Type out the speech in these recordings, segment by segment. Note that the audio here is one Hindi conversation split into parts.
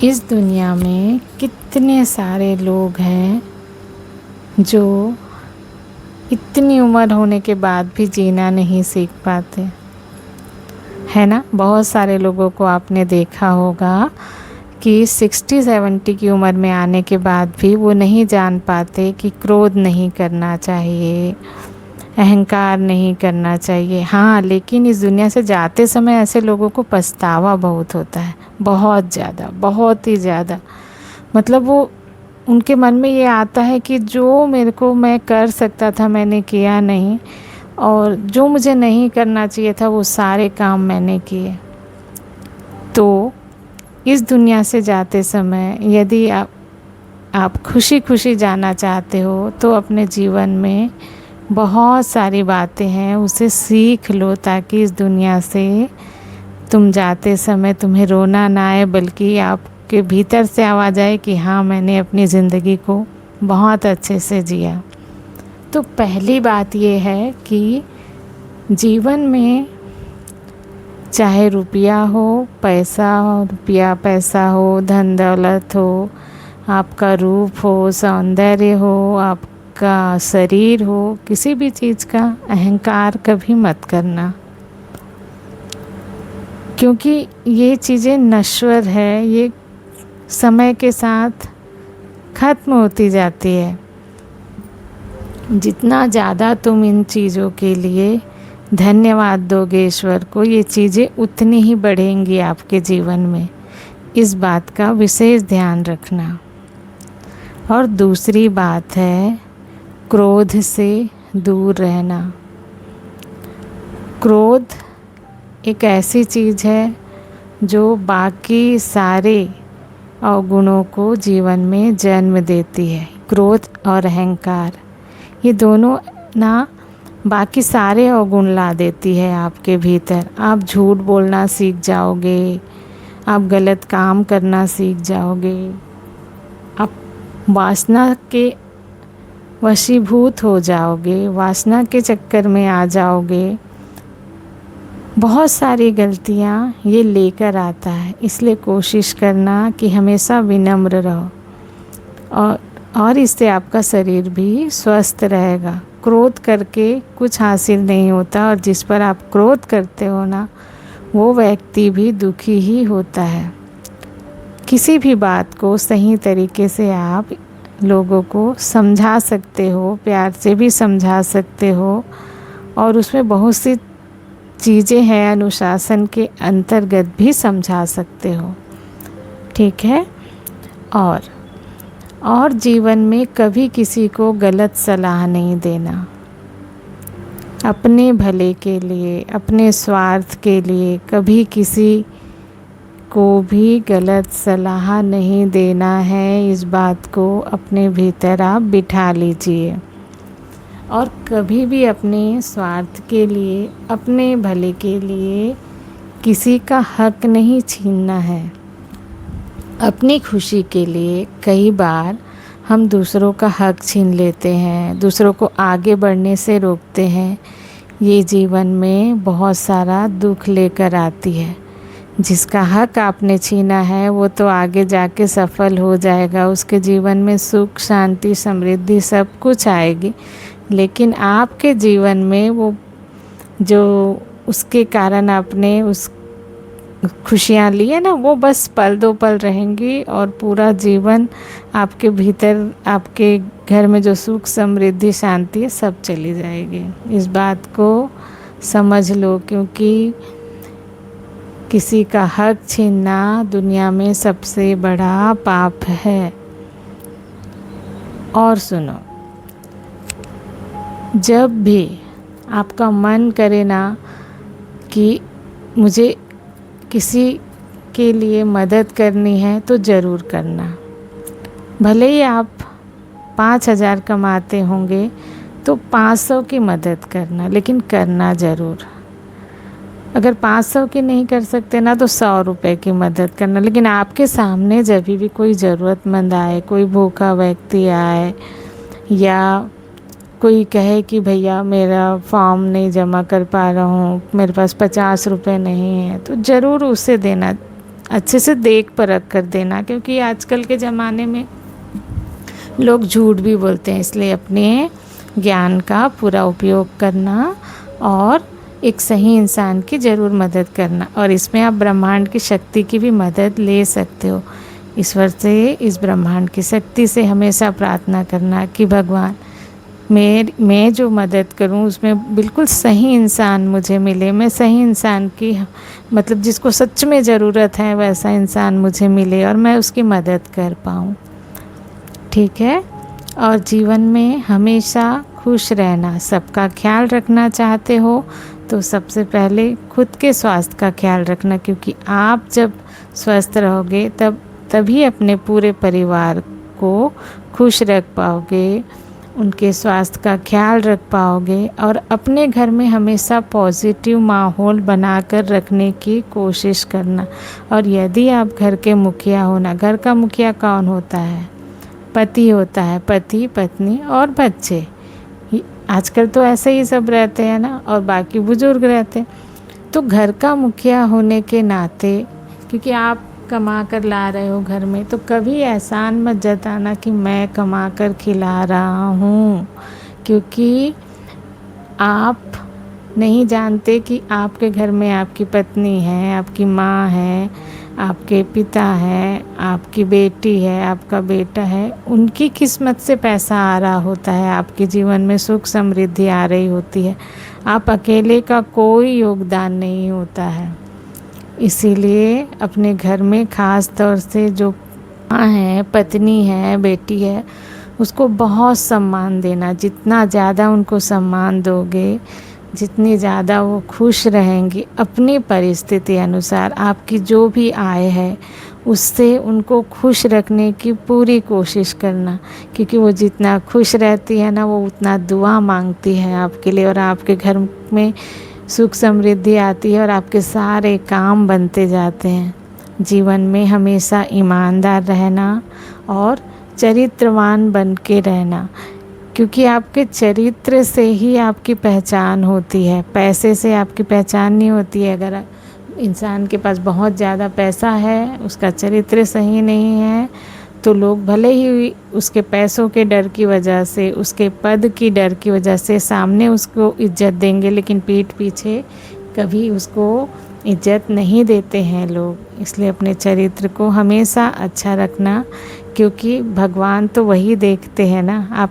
इस दुनिया में कितने सारे लोग हैं जो इतनी उम्र होने के बाद भी जीना नहीं सीख पाते, है ना। बहुत सारे लोगों को आपने देखा होगा कि 60-70 की उम्र में आने के बाद भी वो नहीं जान पाते कि क्रोध नहीं करना चाहिए, अहंकार नहीं करना चाहिए। हाँ, लेकिन इस दुनिया से जाते समय ऐसे लोगों को पछतावा बहुत होता है, बहुत ज़्यादा, बहुत ही ज़्यादा। मतलब वो उनके मन में ये आता है कि जो मेरे को मैं कर सकता था मैंने किया नहीं, और जो मुझे नहीं करना चाहिए था वो सारे काम मैंने किए। तो इस दुनिया से जाते समय यदि आप खुशी खुशी जाना चाहते हो तो अपने जीवन में बहुत सारी बातें हैं, उसे सीख लो ताकि इस दुनिया से तुम जाते समय तुम्हें रोना ना आए, बल्कि आपके भीतर से आवाज़ आए कि हाँ, मैंने अपनी ज़िंदगी को बहुत अच्छे से जिया। तो पहली बात ये है कि जीवन में चाहे रुपया हो, पैसा हो, रुपया पैसा हो, धन दौलत हो, आपका रूप हो, सौंदर्य हो, आपका शरीर हो, किसी भी चीज़ का अहंकार कभी मत करना, क्योंकि ये चीज़ें नश्वर है, ये समय के साथ ख़त्म होती जाती है। जितना ज़्यादा तुम इन चीज़ों के लिए धन्यवाद दोगे ईश्वर को, ये चीज़ें उतनी ही बढ़ेंगी आपके जीवन में। इस बात का विशेष ध्यान रखना। और दूसरी बात है क्रोध से दूर रहना। क्रोध एक ऐसी चीज़ है जो बाकी सारे अवगुणों को जीवन में जन्म देती है। क्रोध और अहंकार, ये दोनों ना बाकी सारे अवगुण ला देती है आपके भीतर। आप झूठ बोलना सीख जाओगे, आप गलत काम करना सीख जाओगे, आप वासना के वशीभूत हो जाओगे, वासना के चक्कर में आ जाओगे। बहुत सारी गलतियाँ ये लेकर आता है, इसलिए कोशिश करना कि हमेशा विनम्र रहो, और इससे आपका शरीर भी स्वस्थ रहेगा। क्रोध करके कुछ हासिल नहीं होता, और जिस पर आप क्रोध करते हो ना, वो व्यक्ति भी दुखी ही होता है। किसी भी बात को सही तरीके से आप लोगों को समझा सकते हो, प्यार से भी समझा सकते हो, और उसमें बहुत सी चीज़ें हैं अनुशासन के अंतर्गत भी समझा सकते हो, ठीक है। और जीवन में कभी किसी को गलत सलाह नहीं देना। अपने भले के लिए, अपने स्वार्थ के लिए कभी किसी को भी गलत सलाह नहीं देना है। इस बात को अपने भीतर आप बिठा लीजिए। और कभी भी अपने स्वार्थ के लिए, अपने भले के लिए किसी का हक नहीं छीनना है। अपनी खुशी के लिए कई बार हम दूसरों का हक छीन लेते हैं, दूसरों को आगे बढ़ने से रोकते हैं। ये जीवन में बहुत सारा दुख लेकर आती है। जिसका हक आपने छीना है वो तो आगे जाके सफल हो जाएगा, उसके जीवन में सुख, शांति, समृद्धि सब कुछ आएगी। लेकिन आपके जीवन में वो जो उसके कारण आपने उस खुशियाँ ली है ना, वो बस पल दो पल रहेंगी, और पूरा जीवन आपके भीतर, आपके घर में जो सुख, समृद्धि, शांति है, सब चली जाएगी। इस बात को समझ लो, क्योंकि किसी का हक छीनना दुनिया में सबसे बड़ा पाप है। और सुनो, जब भी आपका मन करे ना कि मुझे किसी के लिए मदद करनी है, तो ज़रूर करना। भले ही आप 5,000 कमाते होंगे तो 500 की मदद करना, लेकिन करना ज़रूर। अगर 500 की नहीं कर सकते ना, तो 100 रुपये की मदद करना। लेकिन आपके सामने जब भी कोई ज़रूरतमंद आए, कोई भूखा व्यक्ति आए, या कोई कहे कि भैया मेरा फॉर्म नहीं जमा कर पा रहा हूँ, मेरे पास 50 रुपये नहीं है, तो ज़रूर उसे देना। अच्छे से देख परख कर देना, क्योंकि आजकल के ज़माने में लोग झूठ भी बोलते हैं। इसलिए अपने ज्ञान का पूरा उपयोग करना और एक सही इंसान की ज़रूर मदद करना। और इसमें आप ब्रह्मांड की शक्ति की भी मदद ले सकते हो। ईश्वर से, इस ब्रह्मांड की शक्ति से हमेशा प्रार्थना करना कि भगवान मैं जो मदद करूं उसमें बिल्कुल सही इंसान मुझे मिले। मैं सही इंसान की मतलब जिसको सच में ज़रूरत है वैसा इंसान मुझे मिले और मैं उसकी मदद कर पाऊँ। ठीक है। और जीवन में हमेशा खुश रहना, सबका ख्याल रखना चाहते हो तो सबसे पहले खुद के स्वास्थ्य का ख्याल रखना, क्योंकि आप जब स्वस्थ रहोगे तभी अपने पूरे परिवार को खुश रख पाओगे, उनके स्वास्थ्य का ख्याल रख पाओगे और अपने घर में हमेशा पॉजिटिव माहौल बनाकर रखने की कोशिश करना। और यदि आप घर के मुखिया हो ना, घर का मुखिया कौन होता है? पति होता है, पति, पत्नी और बच्चे। आजकल तो ऐसे ही सब रहते हैं ना, और बाकी बुजुर्ग रहते हैं। तो घर का मुखिया होने के नाते, क्योंकि आप कमा कर ला रहे हो घर में, तो कभी एहसान मत जताना कि मैं कमा कर खिला रहा हूँ, क्योंकि आप नहीं जानते कि आपके घर में आपकी पत्नी है, आपकी माँ है, आपके पिता है, आपकी बेटी है, आपका बेटा है, उनकी किस्मत से पैसा आ रहा होता है, आपके जीवन में सुख समृद्धि आ रही होती है। आप अकेले का कोई योगदान नहीं होता है। इसीलिए अपने घर में ख़ास तौर से जो माँ है, पत्नी है, बेटी है, उसको बहुत सम्मान देना। जितना ज़्यादा उनको सम्मान दोगे, जितनी ज़्यादा वो खुश रहेंगी अपनी परिस्थिति अनुसार। आपकी जो भी आय है उससे उनको खुश रखने की पूरी कोशिश करना, क्योंकि वो जितना खुश रहती है ना, वो उतना दुआ मांगती है आपके लिए, और आपके घर में सुख समृद्धि आती है और आपके सारे काम बनते जाते हैं। जीवन में हमेशा ईमानदार रहना और चरित्रवान बन के रहना, क्योंकि आपके चरित्र से ही आपकी पहचान होती है। पैसे से आपकी पहचान नहीं होती है। अगर इंसान के पास बहुत ज़्यादा पैसा है, उसका चरित्र सही नहीं है, तो लोग भले ही उसके पैसों के डर की वजह से, उसके पद की डर की वजह से सामने उसको इज्जत देंगे, लेकिन पीठ पीछे कभी उसको इज्जत नहीं देते हैं लोग। इसलिए अपने चरित्र को हमेशा अच्छा रखना, क्योंकि भगवान तो वही देखते हैं ना।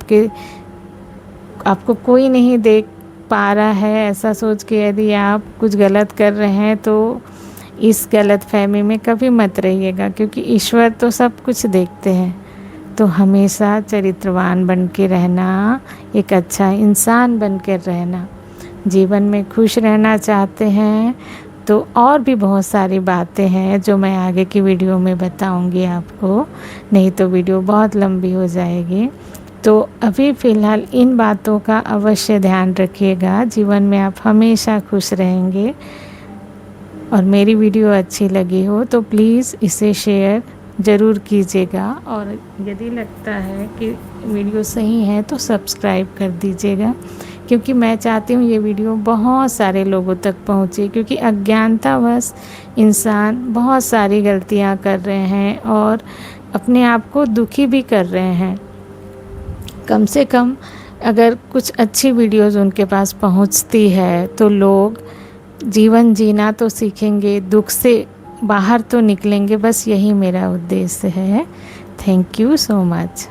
आपको कोई नहीं देख पा रहा है, ऐसा सोच के यदि आप कुछ गलत कर रहे हैं तो इस गलत फहमी में कभी मत रहिएगा, क्योंकि ईश्वर तो सब कुछ देखते हैं। तो हमेशा चरित्रवान बन के रहना, एक अच्छा इंसान बन कर रहना। जीवन में खुश रहना चाहते हैं तो और भी बहुत सारी बातें हैं जो मैं आगे की वीडियो में बताऊंगी आपको, नहीं तो वीडियो बहुत लंबी हो जाएगी। तो अभी फ़िलहाल इन बातों का अवश्य ध्यान रखिएगा। जीवन में आप हमेशा खुश रहेंगे। और मेरी वीडियो अच्छी लगी हो तो प्लीज़ इसे शेयर ज़रूर कीजिएगा, और यदि लगता है कि वीडियो सही है तो सब्सक्राइब कर दीजिएगा, क्योंकि मैं चाहती हूँ ये वीडियो बहुत सारे लोगों तक पहुँचे। क्योंकि अज्ञानतावश इंसान बहुत सारी गलतियाँ कर रहे हैं और अपने आप को दुखी भी कर रहे हैं। कम से कम अगर कुछ अच्छी वीडियोज़ उनके पास पहुँचती है तो लोग जीवन जीना तो सीखेंगे, दुख से बाहर तो निकलेंगे। बस यही मेरा उद्देश्य है। Thank you so much.